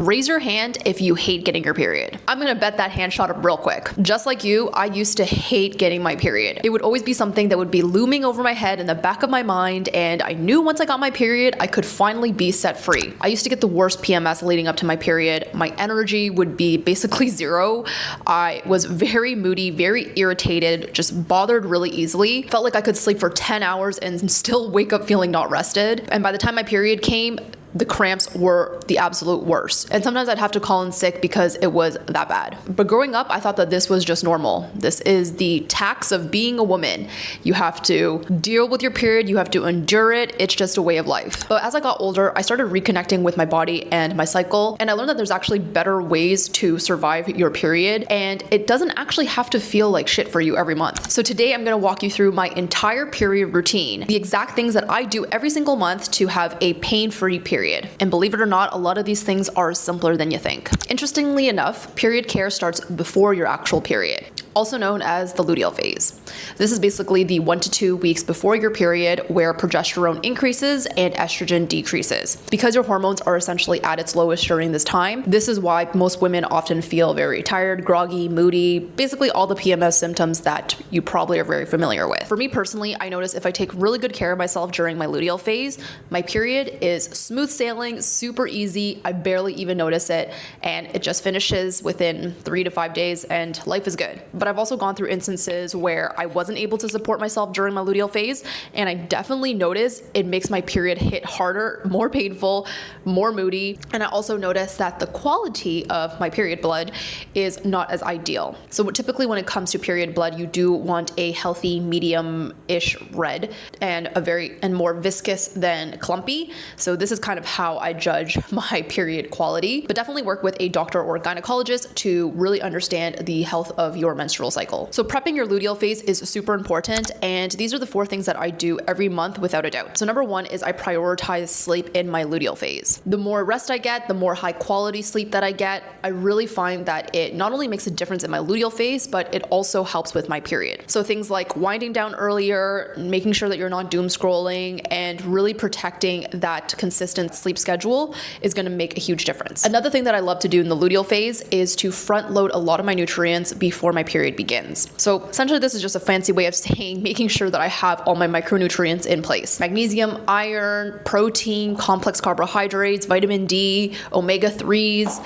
Raise your hand if you hate getting your period. I'm gonna bet that hand shot up real quick. Just like you, I used to hate getting my period. It would always be something that would be looming over my head in the back of my mind, and I knew once I got my period, I could finally be set free. I used to get the worst PMS leading up to my period. My energy would be basically zero. I was very moody, very irritated, just bothered really easily. Felt like I could sleep for 10 hours and still wake up feeling not rested. And by the time my period came, the cramps were the absolute worst. And sometimes I'd have to call in sick because it was that bad. But growing up, I thought that this was just normal. This is the tax of being a woman. You have to deal with your period, you have to endure it. It's just a way of life. But as I got older, I started reconnecting with my body and my cycle. And I learned that there's actually better ways to survive your period. And it doesn't actually have to feel like shit for you every month. So today I'm gonna walk you through my entire period routine, the exact things that I do every single month to have a pain-free period. And believe it or not, a lot of these things are simpler than you think. Interestingly enough, period care starts before your actual period, also known as the luteal phase. This is basically the 1 to 2 weeks before your period where progesterone increases and estrogen decreases. Because your hormones are essentially at its lowest during this time, this is why most women often feel very tired, groggy, moody, basically all the PMS symptoms that you probably are very familiar with. For me personally, I notice if I take really good care of myself during my luteal phase, my period is smooth sailing, super easy. I barely even notice it, and it just finishes within 3 to 5 days and life is good. But I've also gone through instances where I wasn't able to support myself during my luteal phase, and I definitely notice it makes my period hit harder, more painful, more moody. And I also notice that the quality of my period blood is not as ideal. So typically when it comes to period blood, you do want a healthy medium-ish red and more viscous than clumpy. So this is kind of how I judge my period quality, but definitely work with a doctor or gynecologist to really understand the health of your menstrual cycle. So prepping your luteal phase is super important, and these are the 4 things that I do every month without a doubt. So number 1 is I prioritize sleep in my luteal phase. The more rest I get, the more high quality sleep that I get, I really find that it not only makes a difference in my luteal phase, but it also helps with my period. So things like winding down earlier, making sure that you're not doom scrolling, and really protecting that consistent sleep schedule is going to make a huge difference. Another thing that I love to do in the luteal phase is to front load a lot of my nutrients before my period begins. So essentially this is just a fancy way of saying making sure that I have all my micronutrients in place. Magnesium, iron, protein, complex carbohydrates, vitamin D, omega-3s,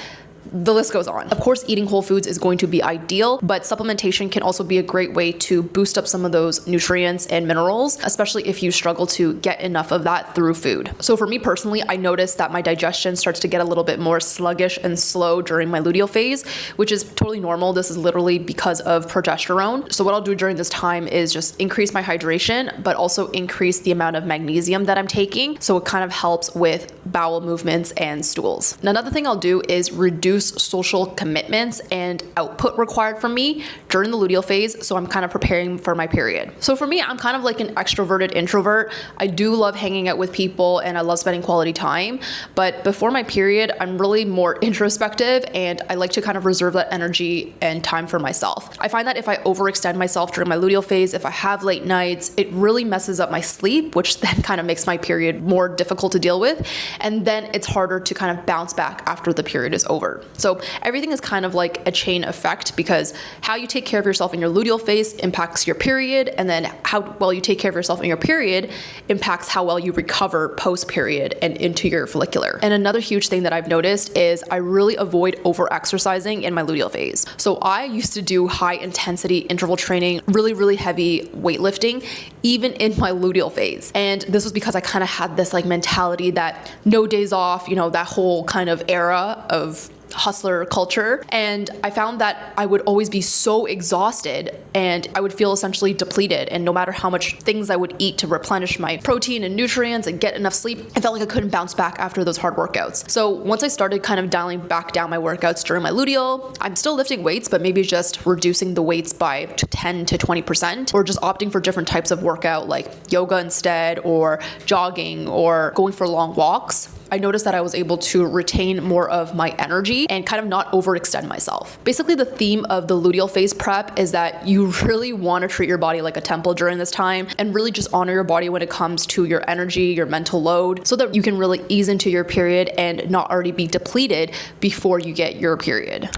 the list goes on. Of course, eating whole foods is going to be ideal, but supplementation can also be a great way to boost up some of those nutrients and minerals, especially if you struggle to get enough of that through food. So for me personally, I noticed that my digestion starts to get a little bit more sluggish and slow during my luteal phase, which is totally normal. This is literally because of progesterone. So what I'll do during this time is just increase my hydration, but also increase the amount of magnesium that I'm taking. So it kind of helps with bowel movements and stools. Now, another thing I'll do is reduce social commitments and output required from me during the luteal phase, so I'm kind of preparing for my period. So for me, I'm kind of like an extroverted introvert. I do love hanging out with people and I love spending quality time, but before my period, I'm really more introspective and I like to kind of reserve that energy and time for myself. I find that if I overextend myself during my luteal phase, if I have late nights, it really messes up my sleep, which then kind of makes my period more difficult to deal with. And then it's harder to kind of bounce back after the period is over. So everything is kind of like a chain effect because how you take care of yourself in your luteal phase impacts your period, and then how well you take care of yourself in your period impacts how well you recover post-period and into your follicular. And another huge thing that I've noticed is I really avoid over-exercising in my luteal phase. So I used to do high intensity interval training, really heavy weightlifting, even in my luteal phase. And this was because I kind of had this like mentality that no days off, that whole kind of era of hustler culture. And I found that I would always be so exhausted and I would feel essentially depleted. And no matter how much things I would eat to replenish my protein and nutrients and get enough sleep, I felt like I couldn't bounce back after those hard workouts. So once I started kind of dialing back down my workouts during my luteal, I'm still lifting weights, but maybe just reducing the weights by 10 to 20%, or just opting for different types of workout like yoga instead, or jogging, or going for long walks. I noticed that I was able to retain more of my energy and kind of not overextend myself. Basically, the theme of the luteal phase prep is that you really want to treat your body like a temple during this time and really just honor your body when it comes to your energy, your mental load, so that you can really ease into your period and not already be depleted before you get your period.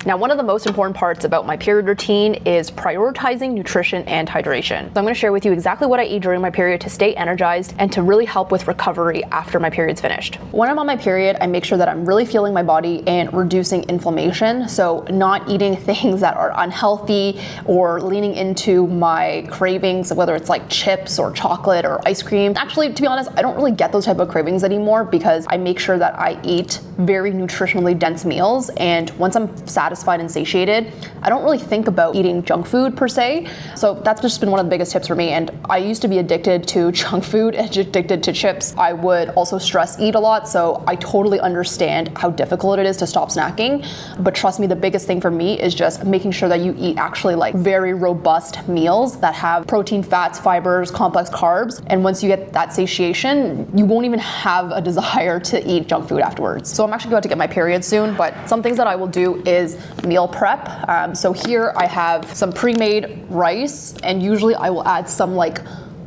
Now, one of the most important parts about my period routine is prioritizing nutrition and hydration. So I'm gonna share with you exactly what I eat during my period to stay energized and to really help with recovery after my period's finished. When I'm on my period, I make sure that I'm really fueling my body and reducing inflammation. So not eating things that are unhealthy or leaning into my cravings, whether it's like chips or chocolate or ice cream. Actually, to be honest, I don't really get those type of cravings anymore because I make sure that I eat very nutritionally dense meals. And once I'm satisfied and satiated, I don't really think about eating junk food per se. So that's just been one of the biggest tips for me. And I used to be addicted to junk food and addicted to chips. I would also stress eat a lot. So I totally understand how difficult it is to stop snacking. But trust me, the biggest thing for me is just making sure that you eat actually like very robust meals that have protein, fats, fibers, complex carbs. And once you get that satiation, you won't even have a desire to eat junk food afterwards. So I'm actually about to get my period soon, but some things that I will do is meal prep. So here I have some pre-made rice, and usually I will add some like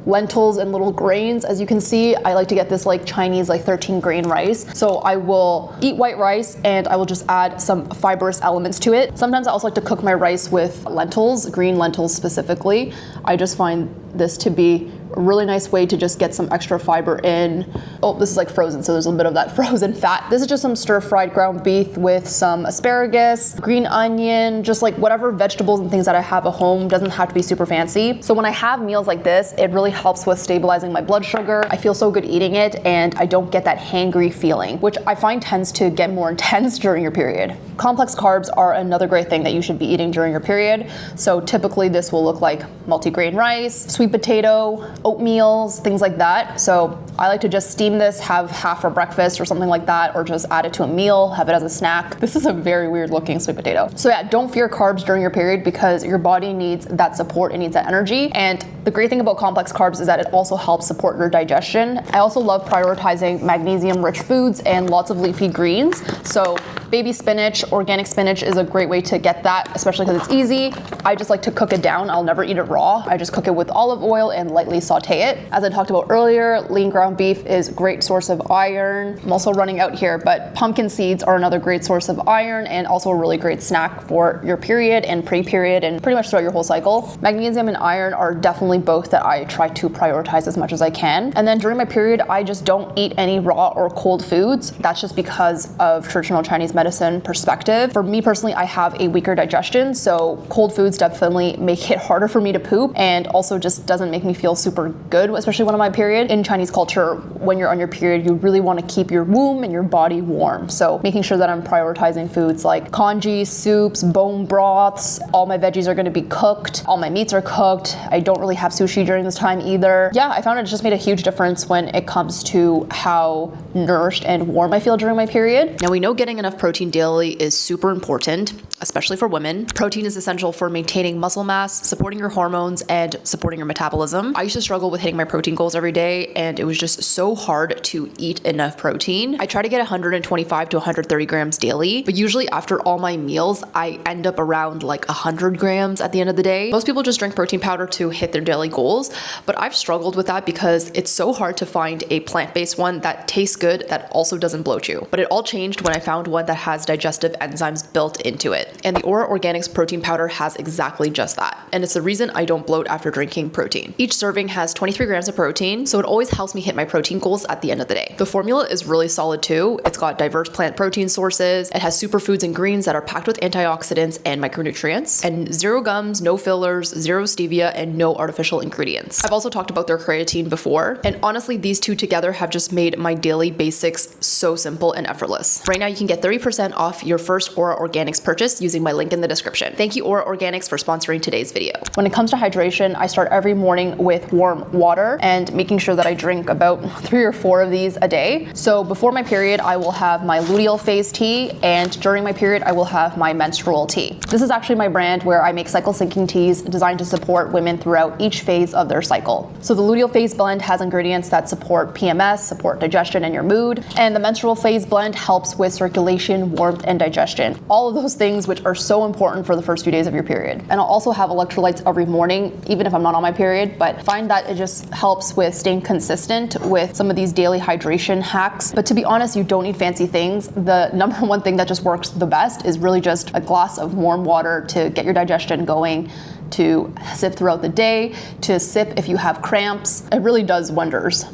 lentils and little grains. As you can see, I like to get this like Chinese like 13 grain rice. So I will eat white rice and I will just add some fibrous elements to it. Sometimes I also like to cook my rice with lentils, green lentils specifically. I just find this to be a really nice way to just get some extra fiber in. Oh, this is like frozen, so there's a bit of that frozen fat. This is just some stir-fried ground beef with some asparagus, green onion, just like whatever vegetables and things that I have at home. Doesn't have to be super fancy. So when I have meals like this, it really helps with stabilizing my blood sugar. I feel so good eating it, and I don't get that hangry feeling, which I find tends to get more intense during your period. Complex carbs are another great thing that you should be eating during your period. So typically this will look like multigrain rice, sweet potato, oatmeals, things like that. So I like to just steam this, have half for breakfast or something like that, or just add it to a meal, have it as a snack. This is a very weird looking sweet potato. So yeah, don't fear carbs during your period because your body needs that support, it needs that energy. And the great thing about complex carbs is that it also helps support your digestion. I also love prioritizing magnesium-rich foods and lots of leafy greens. So baby spinach, organic spinach is a great way to get that, especially because it's easy. I just like to cook it down. I'll never eat it raw. I just cook it with olive oil and lightly saute it. As I talked about earlier, lean ground beef is a great source of iron. I'm also running out here, but pumpkin seeds are another great source of iron and also a really great snack for your period and pre-period and pretty much throughout your whole cycle. Magnesium and iron are definitely both that I try to prioritize as much as I can. And then during my period, I just don't eat any raw or cold foods. That's just because of traditional Chinese medicine perspective. For me personally, I have a weaker digestion, so cold foods definitely make it harder for me to poop and also just doesn't make me feel super good, especially when I'm on my period. In Chinese culture, when you're on your period, you really want to keep your womb and your body warm. So making sure that I'm prioritizing foods like congee, soups, bone broths. All my veggies are going to be cooked. All my meats are cooked. I don't really have sushi during this time either. Yeah, I found it just made a huge difference when it comes to how nourished and warm I feel during my period. Now we know getting enough protein daily is super important, especially for women. Protein is essential for maintaining muscle mass, supporting your hormones, and supporting your metabolism. I used to struggle with hitting my protein goals every day, and it was just so hard to eat enough protein. I try to get 125 to 130 grams daily, but usually after all my meals, I end up around like 100 grams at the end of the day. Most people just drink protein powder to hit their daily goals, but I've struggled with that because it's so hard to find a plant-based one that tastes good that also doesn't bloat you. But it all changed when I found one that has digestive enzymes built into it. And the Aura Organics protein powder has exactly just that. And it's the reason I don't bloat after drinking protein. Each serving has 23 grams of protein, so it always helps me hit my protein goals at the end of the day. The formula is really solid too. It's got diverse plant protein sources. It has superfoods and greens that are packed with antioxidants and micronutrients, and zero gums, no fillers, zero stevia, and no artificial ingredients. I've also talked about their creatine before, and honestly, these two together have just made my daily basics so simple and effortless. Right now, you can get 30% off your first Aura Organics purchase using my link in the description. Thank you, Aura Organics, for sponsoring today's video. When it comes to hydration, I start every morning with warm water and making sure that I drink about 3 or 4 of these a day. So before my period, I will have my luteal phase tea, and during my period, I will have my menstrual tea. This is actually my brand where I make cycle syncing teas designed to support women throughout each each phase of their cycle. So the luteal phase blend has ingredients that support PMS, support digestion and your mood, and the menstrual phase blend helps with circulation, warmth, and digestion. All of those things which are so important for the first few days of your period. And I'll also have electrolytes every morning, even if I'm not on my period, but find that it just helps with staying consistent with some of these daily hydration hacks. But to be honest, you don't need fancy things. The number one thing that just works the best is really just a glass of warm water to get your digestion going, to sip throughout the day, to sip if you have cramps. It really does wonders.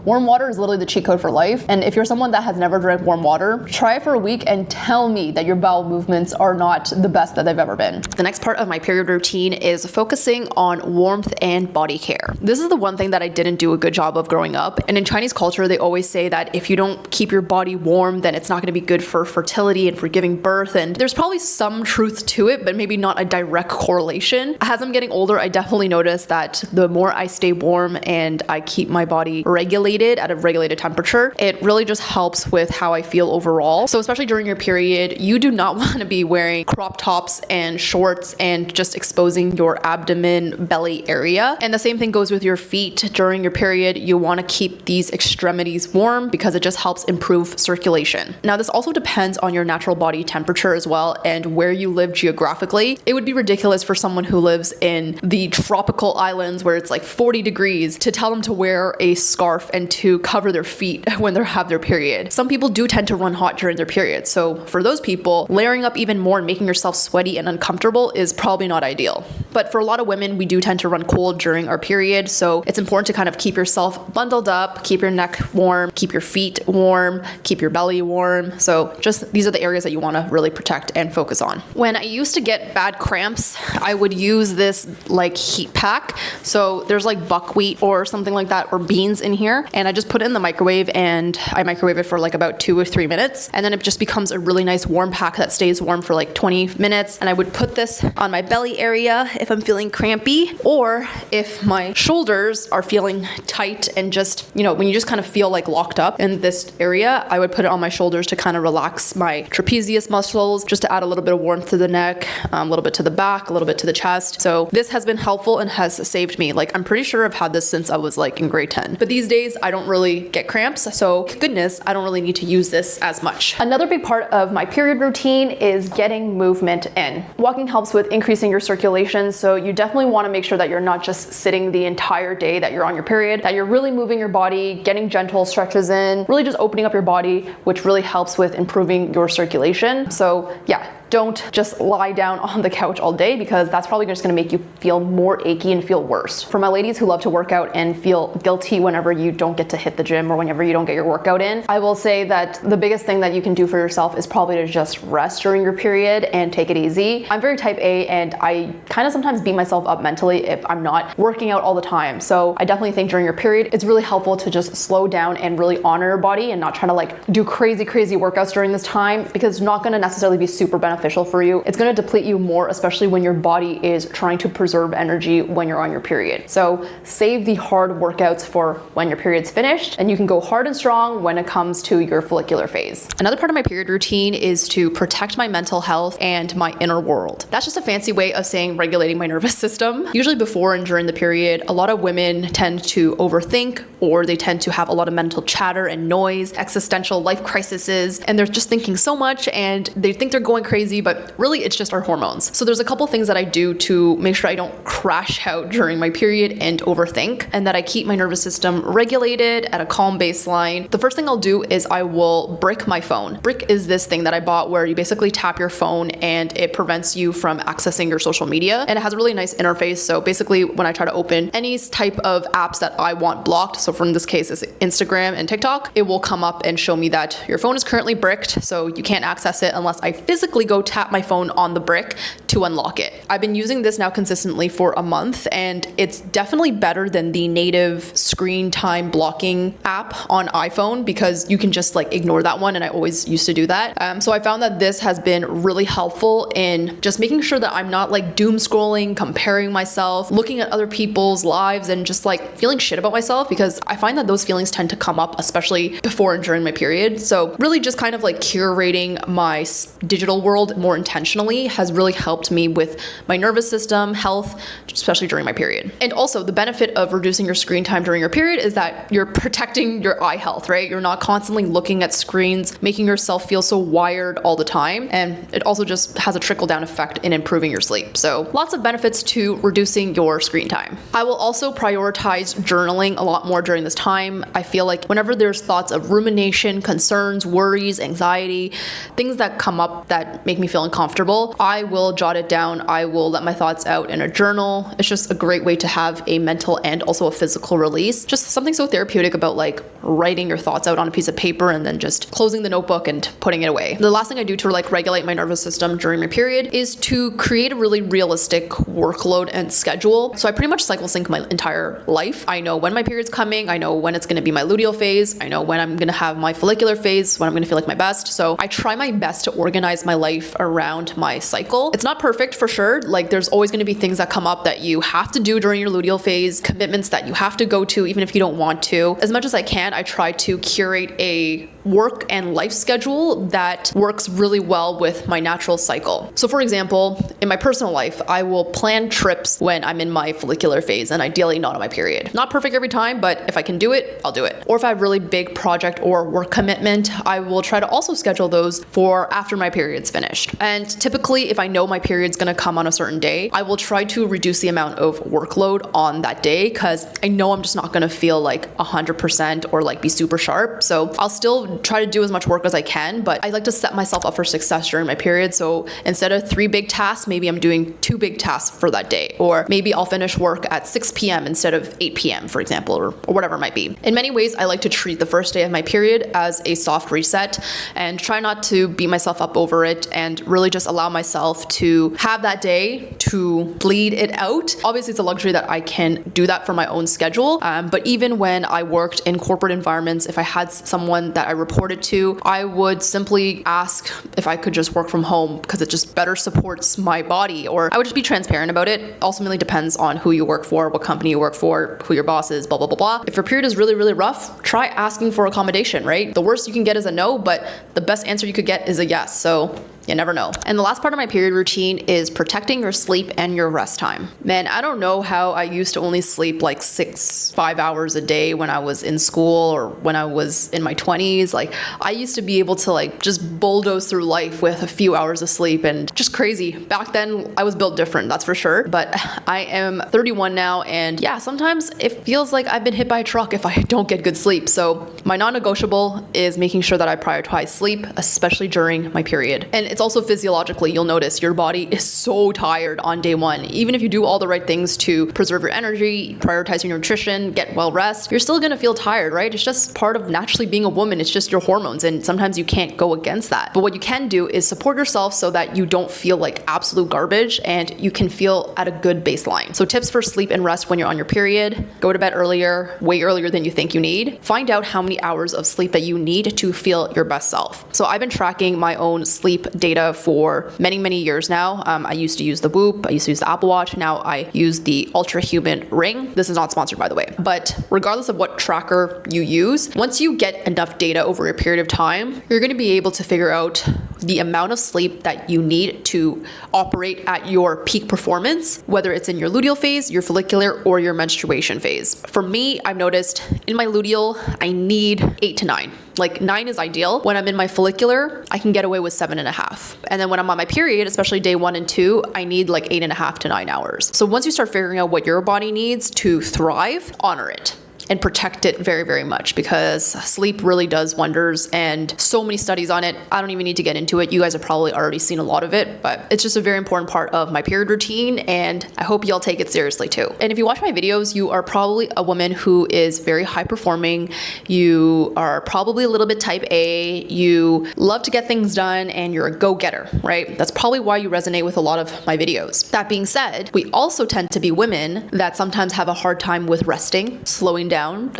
Warm water is literally the cheat code for life. And if you're someone that has never drank warm water, try it for a week and tell me that your bowel movements are not the best that they've ever been. The next part of my period routine is focusing on warmth and body care. This is the one thing that I didn't do a good job of growing up. And in Chinese culture, they always say that if you don't keep your body warm, then it's not gonna be good for fertility and for giving birth. And there's probably some truth to it, but maybe not a direct correlation. As I'm getting older, I definitely notice that the more I stay warm and I keep my body regulated at a regulated temperature, it really just helps with how I feel overall. So especially during your period, you do not want to be wearing crop tops and shorts and just exposing your abdomen, belly area. And the same thing goes with your feet. During your period, you want to keep these extremities warm because it just helps improve circulation. Now, this also depends on your natural body temperature as well and where you live geographically. It would be ridiculous for someone who lives in the tropical islands where it's like 40 degrees to tell them to wear a scarf and to cover their feet when they have their period. Some people do tend to run hot during their period. So for those people, layering up even more and making yourself sweaty and uncomfortable is probably not ideal. But for a lot of women, we do tend to run cold during our period. So it's important to kind of keep yourself bundled up, keep your neck warm, keep your feet warm, keep your belly warm. So just these are the areas that you want to really protect and focus on. When I used to get bad cramps, I would use this like heat pack. So there's like buckwheat or something like that or beans in here. And I just put it in the microwave and I microwave it for like about 2 or 3 minutes. And then it just becomes a really nice warm pack that stays warm for like 20 minutes. And I would put this on my belly area if I'm feeling crampy, or if my shoulders are feeling tight and just, you know, when you just kind of feel like locked up in this area, I would put it on my shoulders to kind of relax my trapezius muscles, just to add a little bit of warmth to the neck, a little bit to the back, a little bit to the chest. So this has been helpful and has saved me. Like, I'm pretty sure I've had this since I was like in grade 10. But these days I don't really get cramps, so goodness, I don't really need to use this as much. Another big part of my period routine is getting movement in. Walking helps with increasing your circulation, so you definitely want to make sure that you're not just sitting the entire day that you're on your period, that you're really moving your body, getting gentle stretches in, really just opening up your body, which really helps with improving your circulation. So yeah, don't just lie down on the couch all day, because that's probably just gonna make you feel more achy and feel worse. For my ladies who love to work out and feel guilty whenever you don't get to hit the gym or whenever you don't get your workout in, I will say that the biggest thing that you can do for yourself is probably to just rest during your period and take it easy. I'm very type A and I kind of sometimes beat myself up mentally if I'm not working out all the time. So I definitely think during your period, it's really helpful to just slow down and really honor your body and not try to like do crazy workouts during this time, because it's not gonna necessarily be super beneficial for you. It's going to deplete you more, especially when your body is trying to preserve energy when you're on your period. So save the hard workouts for when your period's finished, and you can go hard and strong when it comes to your follicular phase. Another part of my period routine is to protect my mental health and my inner world. That's just a fancy way of saying regulating my nervous system. Usually before and during the period, a lot of women tend to overthink, or they tend to have a lot of mental chatter and noise, existential life crises, and they're just thinking so much and they think they're going crazy, but really it's just our hormones. So there's a couple things that I do to make sure I don't crash out during my period and overthink, and that I keep my nervous system regulated at a calm baseline. The first thing I'll do is I will brick my phone. Brick is this thing that I bought where you basically tap your phone and it prevents you from accessing your social media, and it has a really nice interface. So basically when I try to open any type of apps that I want blocked, so for in this case it's Instagram and TikTok, it will come up and show me that your phone is currently bricked, so you can't access it unless I physically go tap my phone on the brick to unlock it. I've been using this now consistently for a month, and it's definitely better than the native screen time blocking app on iPhone, because you can just like ignore that one, and I always used to do that. So I found that this has been really helpful in just making sure that I'm not like doom scrolling, comparing myself, looking at other people's lives, and just like feeling shit about myself, because I find that those feelings tend to come up, especially before and during my period. So really just kind of like curating my digital world more intentionally has really helped helped me with my nervous system, health, especially during my period. And also the benefit of reducing your screen time during your period is that you're protecting your eye health, right? You're not constantly looking at screens, making yourself feel so wired all the time. And it also just has a trickle down effect in improving your sleep. So lots of benefits to reducing your screen time. I will also prioritize journaling a lot more during this time. I feel like whenever there's thoughts of rumination, concerns, worries, anxiety, things that come up that make me feel uncomfortable, I will jot it down. I will let my thoughts out in a journal. It's just a great way to have a mental and also a physical release. Just something so therapeutic about like writing your thoughts out on a piece of paper and then just closing the notebook and putting it away. The last thing I do to like regulate my nervous system during my period is to create a really realistic workload and schedule. So I pretty much cycle sync my entire life. I know when my period's coming. I know when it's going to be my luteal phase. I know when I'm going to have my follicular phase, when I'm going to feel like my best. So I try my best to organize my life around my cycle. It's not perfect for sure. Like there's always going to be things that come up that you have to do during your luteal phase, commitments that you have to go to even if you don't want to. As much as I can, I try to curate a work and life schedule that works really well with my natural cycle. So for example, in my personal life, I will plan trips when I'm in my follicular phase and ideally not on my period. Not perfect every time, but if I can do it, I'll do it. Or if I have really big project or work commitment, I will try to also schedule those for after my period's finished. And typically, if I know my period's gonna come on a certain day, I will try to reduce the amount of workload on that day because I know I'm just not gonna feel like 100% or like be super sharp. So I'll still try to do as much work as I can, but I like to set myself up for success during my period. So instead of 3 big tasks, maybe I'm doing 2 big tasks for that day. Or maybe I'll finish work at 6 p.m. instead of 8 p.m., for example, or whatever it might be. In many ways, I like to treat the first day of my period as a soft reset and try not to beat myself up over it and really just allow myself to have that day to bleed it out. Obviously, it's a luxury that I can do that for my own schedule. But even when I worked in corporate environments, if I had someone that I reported to, I would simply ask if I could just work from home because it just better supports my body, or I would just be transparent about it. Ultimately depends on who you work for, what company you work for, who your boss is, blah, blah, blah, blah. If your period is really, really rough, try asking for accommodation, right? The worst you can get is a no, but the best answer you could get is a yes. So you never know. And the last part of my period routine is protecting your sleep and your rest time. Man, I don't know how I used to only sleep like 5 hours a day when I was in school or when I was in my 20s. Like I used to be able to like just bulldoze through life with a few hours of sleep and just crazy. Back then I was built different, that's for sure. But I am 31 now and yeah, sometimes it feels like I've been hit by a truck if I don't get good sleep. So my non-negotiable is making sure that I prioritize sleep, especially during my period. And it's also physiologically, you'll notice your body is so tired on day one. Even if you do all the right things to preserve your energy, prioritize your nutrition, get well rest, you're still gonna feel tired, right? It's just part of naturally being a woman. It's just your hormones and sometimes you can't go against that. But what you can do is support yourself so that you don't feel like absolute garbage and you can feel at a good baseline. So tips for sleep and rest when you're on your period: go to bed earlier, way earlier than you think you need. Find out how many hours of sleep that you need to feel your best self. So I've been tracking my own sleep data for many, many years now. I used to use the Whoop, I used to use the Apple Watch, now I use the Ultra Human Ring. This is not sponsored, by the way. But regardless of what tracker you use, once you get enough data over a period of time, you're gonna be able to figure out the amount of sleep that you need to operate at your peak performance, whether it's in your luteal phase, your follicular, or your menstruation phase. For me, I've noticed in my luteal, I need 8 to 9. Like 9 is ideal. When I'm in my follicular, I can get away with 7.5. And then when I'm on my period, especially day 1 and 2, I need like 8.5 to 9 hours. So once you start figuring out what your body needs to thrive, honor it and protect it very, very much, because sleep really does wonders and so many studies on it. I don't even need to get into it. You guys have probably already seen a lot of it, but it's just a very important part of my period routine and I hope y'all take it seriously too. And if you watch my videos, you are probably a woman who is very high performing. You are probably a little bit type A. You love to get things done and you're a go-getter, right? That's probably why you resonate with a lot of my videos. That being said, we also tend to be women that sometimes have a hard time with resting, slowing down, down.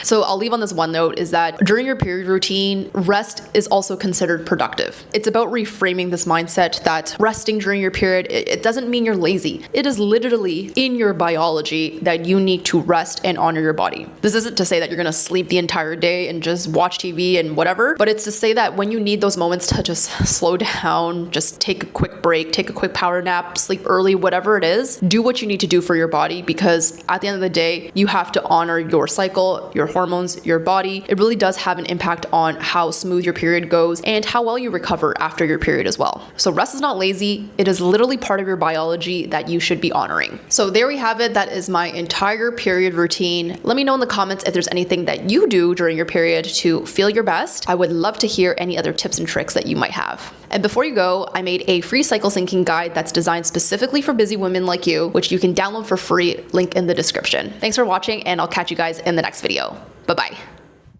So I'll leave on this one note is that during your period routine, rest is also considered productive. It's about reframing this mindset that resting during your period, it doesn't mean you're lazy. It is literally in your biology that you need to rest and honor your body. This isn't to say that you're gonna sleep the entire day and just watch TV and whatever, but it's to say that when you need those moments to just slow down, just take a quick break, take a quick power nap, sleep early, whatever it is, do what you need to do for your body, because at the end of the day, you have to honor your cycle, your hormones, your body. It really does have an impact on how smooth your period goes and how well you recover after your period as well. So rest is not lazy. It is literally part of your biology that you should be honoring. So there we have it. That is my entire period routine. Let me know in the comments if there's anything that you do during your period to feel your best. I would love to hear any other tips and tricks that you might have. And before you go, I made a free cycle syncing guide that's designed specifically for busy women like you, which you can download for free, link in the description. Thanks for watching, and I'll catch you guys in the next video. Bye-bye.